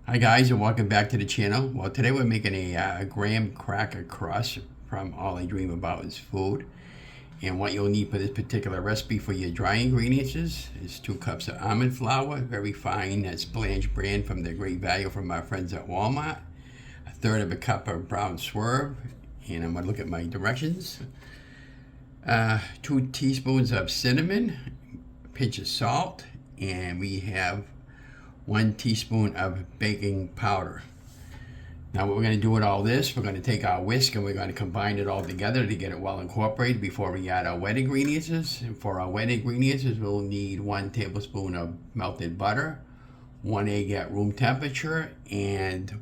Hi guys, and welcome back to the channel. Well, today we're making a graham cracker crust from All I Dream About Is Food. And what you'll need for this particular recipe for your dry ingredients is 2 cups of almond flour, very fine, that's Blanche brand from the Great Value from our friends at Walmart. 1/3 of a cup of brown swerve, and I'm gonna look at my directions. 2 teaspoons of cinnamon, a pinch of salt, and we have 1 teaspoon of baking powder. Now what we're going to do with all this, we're going to take our whisk and we're going to combine it all together to get it well incorporated before we add our wet ingredients. And for our wet ingredients, we'll need 1 tablespoon of melted butter, 1 egg at room temperature, and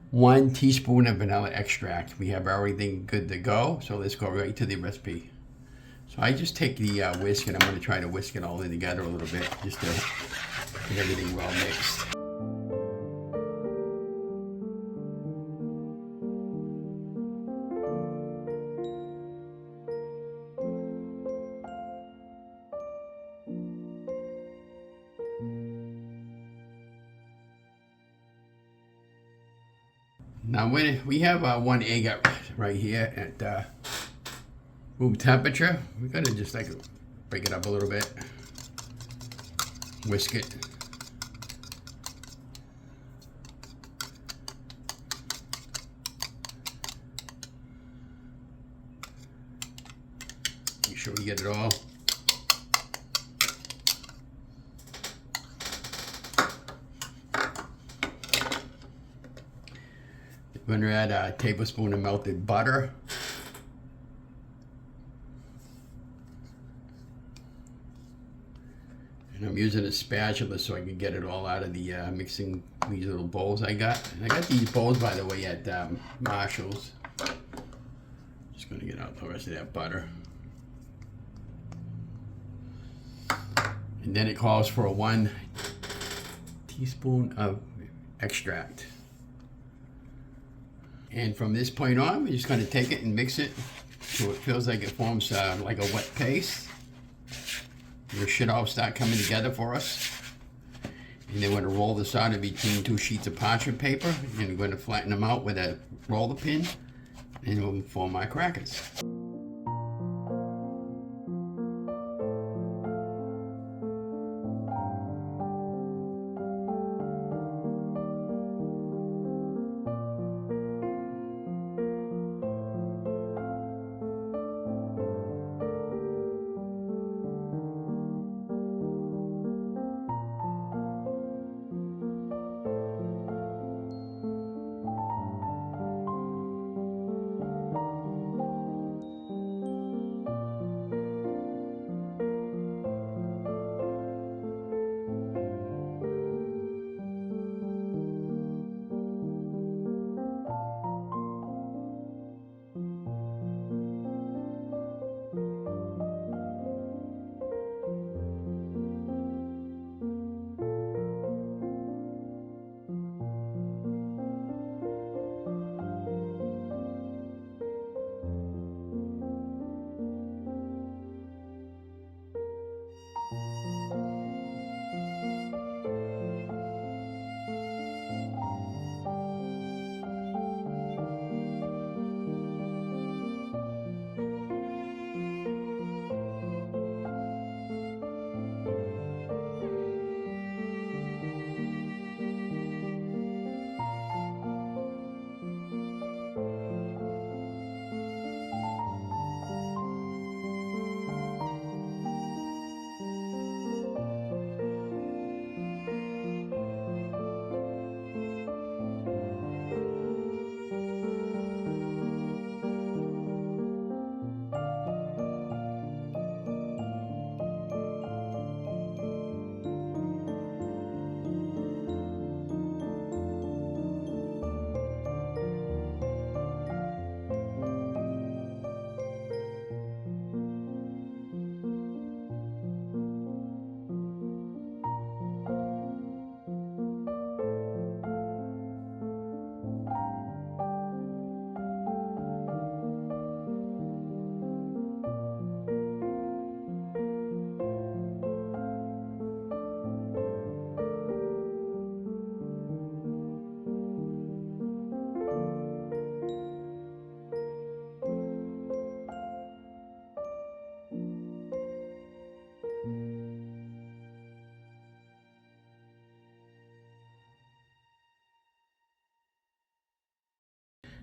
1 teaspoon of vanilla extract. We have everything good to go, so let's go right to the recipe. So I just take the whisk and I'm going to try to whisk it all in together a little bit just to get everything well mixed. Now we have 1 egg right here at room temperature. We're going to just break it up a little bit, whisk it. Make sure we get it all. We're going to add a tablespoon of melted butter. And I'm using a spatula so I can get it all out of the mixing these little bowls I got. And I got these bowls, by the way, at Marshall's. Just going to get out the rest of that butter. And then it calls for 1 teaspoon of extract. And from this point on, we're just going to take it and mix it so it feels like it forms like a wet paste. It should all start coming together for us. And then we're going to roll this out in between 2 sheets of parchment paper. And we're going to flatten them out with a roller pin. And we'll form our crackers.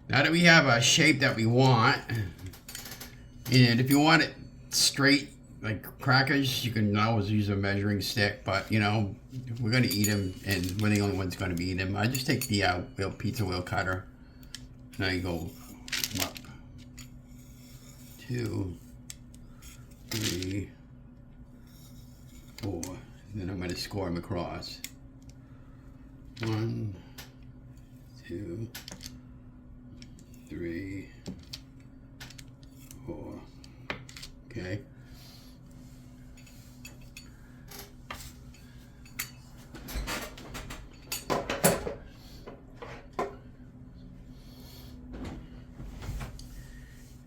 Now that we have a shape that we want, and if you want it straight like crackers, you can always use a measuring stick, but you know, we're gonna eat them and we're the only ones gonna be eating them. I just take the pizza wheel cutter. Now you go up, 2, 3, 4. Then I'm gonna score them across. 1, 2, 3, 4. Okay.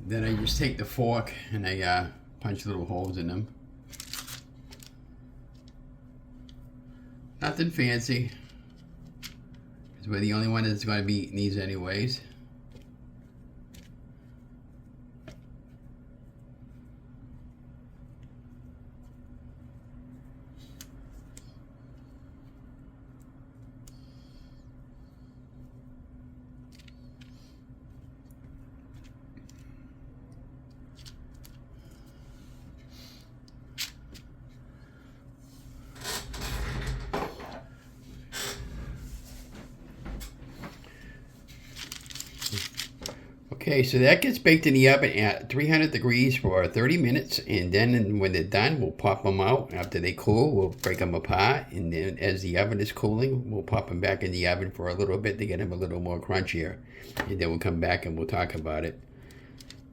Then I just take the fork and I punch little holes in them. Nothing fancy, because we're the only one that's going to be eating these anyways. Okay, so that gets baked in the oven at 300 degrees for 30 minutes, and then when they're done, we'll pop them out. After they cool, we'll break them apart, and then as the oven is cooling, we'll pop them back in the oven for a little bit to get them a little more crunchier, and then we'll come back and we'll talk about it.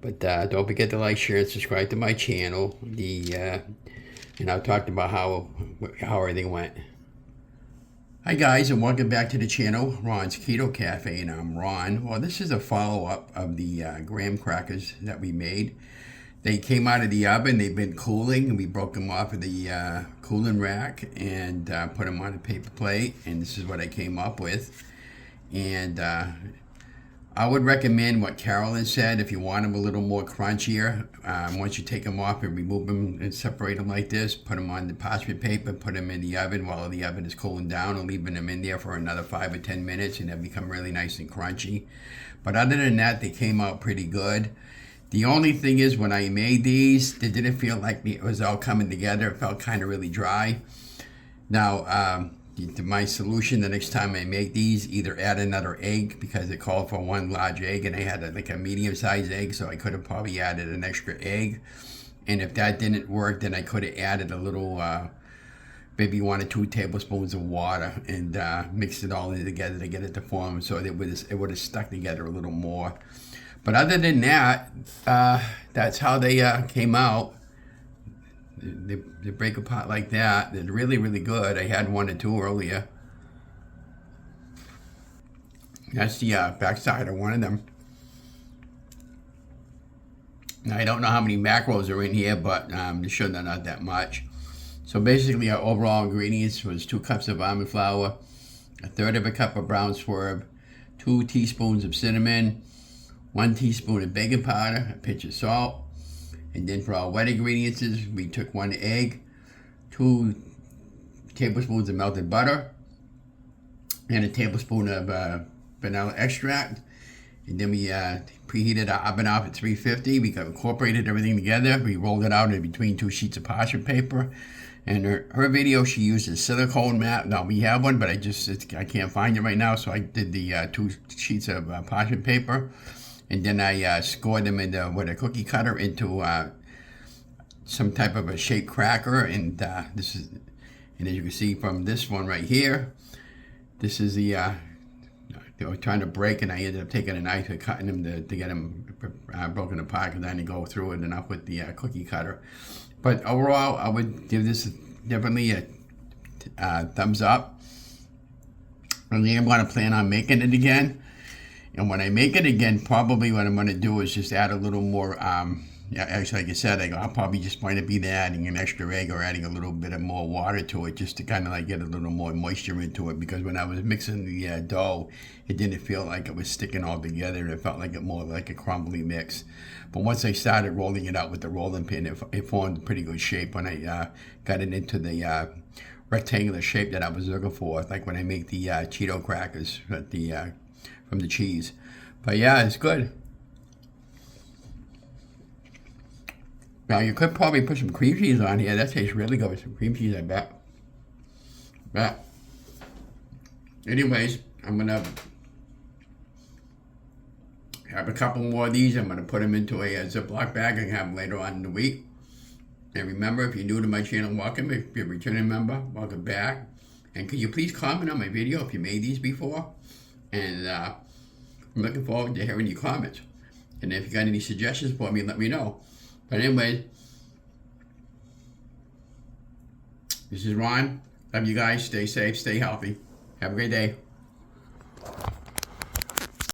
But don't forget to like, share, and subscribe to my channel. And I'll talk about how everything went. Hi guys, and welcome back to the channel, Ron's Keto Cafe, and I'm Ron. Well, this is a follow-up of the graham crackers that we made. They came out of the oven, they've been cooling, and we broke them off of the cooling rack and put them on a paper plate, and this is what I came up with. And I would recommend what Carolyn said. If you want them a little more crunchier, once you take them off and remove them and separate them like this, put them on the parchment paper, put them in the oven while the oven is cooling down, and leaving them in there for another 5 or 10 minutes, and they'll become really nice and crunchy. But other than that, they came out pretty good. The only thing is, when I made these, they didn't feel like it was all coming together. It felt kind of really dry. Now, my solution the next time I make these, either add another egg, because it called for 1 large egg and I had like a medium-sized egg, so I could have probably added an extra egg. And if that didn't work, then I could have added a little, maybe 1 or 2 tablespoons of water and mixed it all in together to get it to form, so it would have stuck together a little more. But other than that, that's how they came out. They break apart like that. They're really, really good. I had 1 or 2 earlier. That's the back side of one of them. Now, I don't know how many macros are in here, but I'm sure they're not that much. So basically, our overall ingredients was 2 cups of almond flour, 1/3 of a cup of brown swerve, 2 teaspoons of cinnamon, 1 teaspoon of baking powder, a pinch of salt. And then for our wet ingredients, we took 1 egg, 2 tablespoons of melted butter, and a tablespoon of vanilla extract. And then we preheated our oven off at 350. We incorporated everything together. We rolled it out in between 2 sheets of parchment paper. And her video, she used a silicone mat. Now, we have one, but I can't find it right now, so I did the 2 sheets of parchment paper. And then I scored them with a cookie cutter into some type of a shaped cracker. And and as you can see from this one right here, this is they were trying to break, and I ended up taking a knife and cutting them to get them broken apart, and then to go through it enough with the cookie cutter. But overall, I would give this definitely a thumbs up. I think I'm going to plan on making it again. And when I make it again, probably what I'm going to do is just add a little more, actually, like I said, I'll probably just wind up either adding an extra egg or adding a little bit of more water to it, just to kind of like get a little more moisture into it, because when I was mixing the dough, it didn't feel like it was sticking all together. It felt like it more like a crumbly mix. But once I started rolling it out with the rolling pin, it formed a pretty good shape when I got it into the rectangular shape that I was looking for, like when I make the Cheeto crackers at from the cheese. But yeah, it's good. Now you could probably put some cream cheese on here. That tastes really good with some cream cheese, I bet. But anyways, I'm gonna have a couple more of these. I'm gonna put them into a Ziploc bag and have them later on in the week. And remember, if you're new to my channel, welcome. If you're a returning member, welcome back. And could you please comment on my video if you made these before? And I'm looking forward to hearing your comments. And if you got any suggestions for me, let me know. But anyways, this is Ron. Love you guys. Stay safe. Stay healthy. Have a great day.